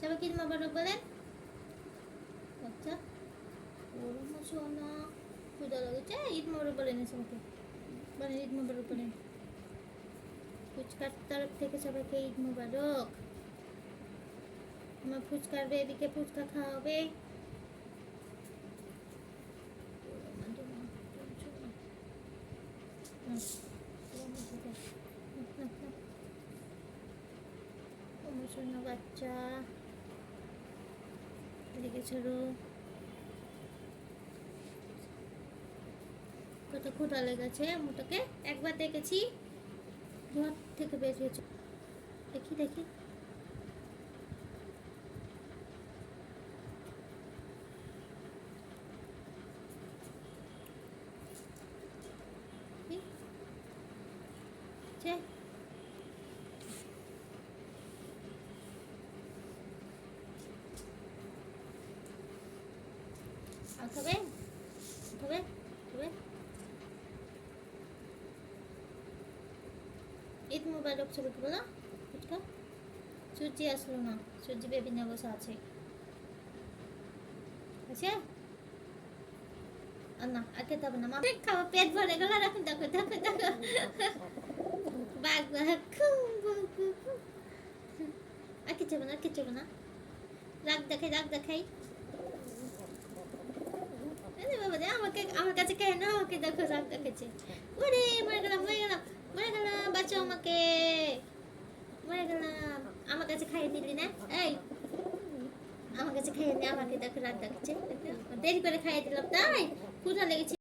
সবাইকে ঈদ মোবারক বলেন। আচ্ছা ওরম শোনা ক্ষুধা লেগেছে, ঈদ মোবারক বলেন সবাইকে, বলেন ঈদ মোবারক বলেন। ফুচকার তরফ থেকে সবাইকে ঈদ মোবারক। আমার ফুচকার বেবিকে ফুচকা খাওয়াবে। সোনা বাচ্চা এদিকে ছোড়ো, কত ক্ষুধা লেগেছে মোটাকে। একবার দেখেছি ঘর থেকে বেরিয়েছে, দেখি দেখি খাবে খাবে খাবে। ঈদ মোবারক সবাইকে বলো। ফুচকা সূর্যি আসলো না, সূর্যি বেবি নিয়ে বসে আছে। আচ্ছা না আর খেতে হবে না, মা খাওয়া পেট ভরে গেল। এখন দেখো দেখো দেখো বাঘ আর কিছু না, আর কিছু না। রাগ দেখাই, রাগ দেখাই। বাবা আমাকে, আমার কাছে কে না, আমাকে দেখো রাগ দেখাচ্ছে। ওরে মরে গেলাম, মরে গেলাম, মরে গেলাম, বাঁচাও আমাকে, মরে গেলাম। আমার কাছে খাইয়ে দিলি না, এই আমার কাছে খাইয়ে নি, আমাকে দেখো রাগ দেখাচ্ছে। দেরি করে খাইয়ে দিলাম তাই ক্ষুধা লেগেছে।